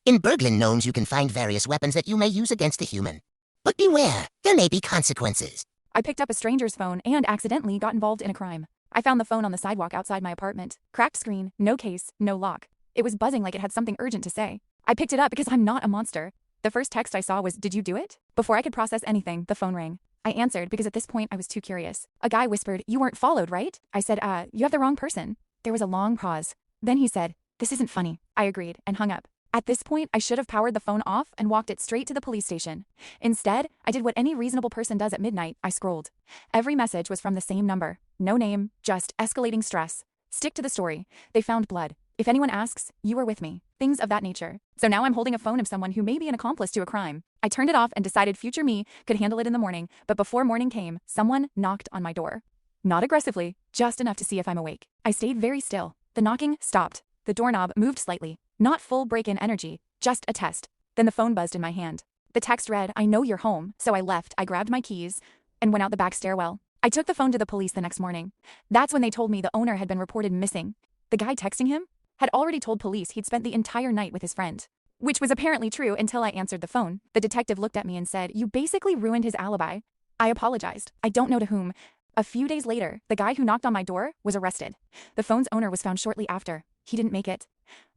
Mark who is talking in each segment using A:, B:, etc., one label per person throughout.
A: In Berglund Gnomes, you can find various weapons that you may use against a human. But beware, there may be consequences.
B: I picked up a stranger's phone and accidentally got involved in a crime. I found the phone on the sidewalk outside my apartment. Cracked screen, no case, no lock. It was buzzing like it had something urgent to say. I picked it up because I'm not a monster. The first text I saw was, "Did you do it?" Before I could process anything, the phone rang. I answered because at this point I was too curious. A guy whispered, "You weren't followed, right?" I said, you have the wrong person." There was a long pause. Then he said, "This isn't funny." I agreed and hung up. At this point, I should have powered the phone off and walked it straight to the police station. Instead, I did what any reasonable person does at midnight. I scrolled. Every message was from the same number. No name, just escalating stress. Stick to the story. They found blood. If anyone asks, you were with me. Things of that nature. So now I'm holding a phone of someone who may be an accomplice to a crime. I turned it off and decided future me could handle it in the morning, but before morning came, someone knocked on my door. Not aggressively, just enough to see if I'm awake. I stayed very still. The knocking stopped. The doorknob moved slightly. Not full break-in energy, just a test. Then the phone buzzed in my hand. The text read, "I know you're home," so I left. I grabbed my keys and went out the back stairwell. I took the phone to the police the next morning. That's when they told me the owner had been reported missing. The guy texting him had already told police he'd spent the entire night with his friend. Which was apparently true until I answered the phone. The detective looked at me and said, "You basically ruined his alibi." I apologized. I don't know to whom. A few days later, the guy who knocked on my door was arrested. The phone's owner was found shortly after. He didn't make it.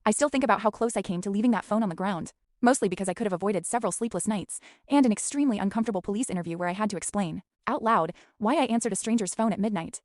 B: I still think about how close I came to leaving that phone on the ground. Mostly because I could have avoided several sleepless nights, and an extremely uncomfortable police interview where I had to explain, out loud, why I answered a stranger's phone at midnight.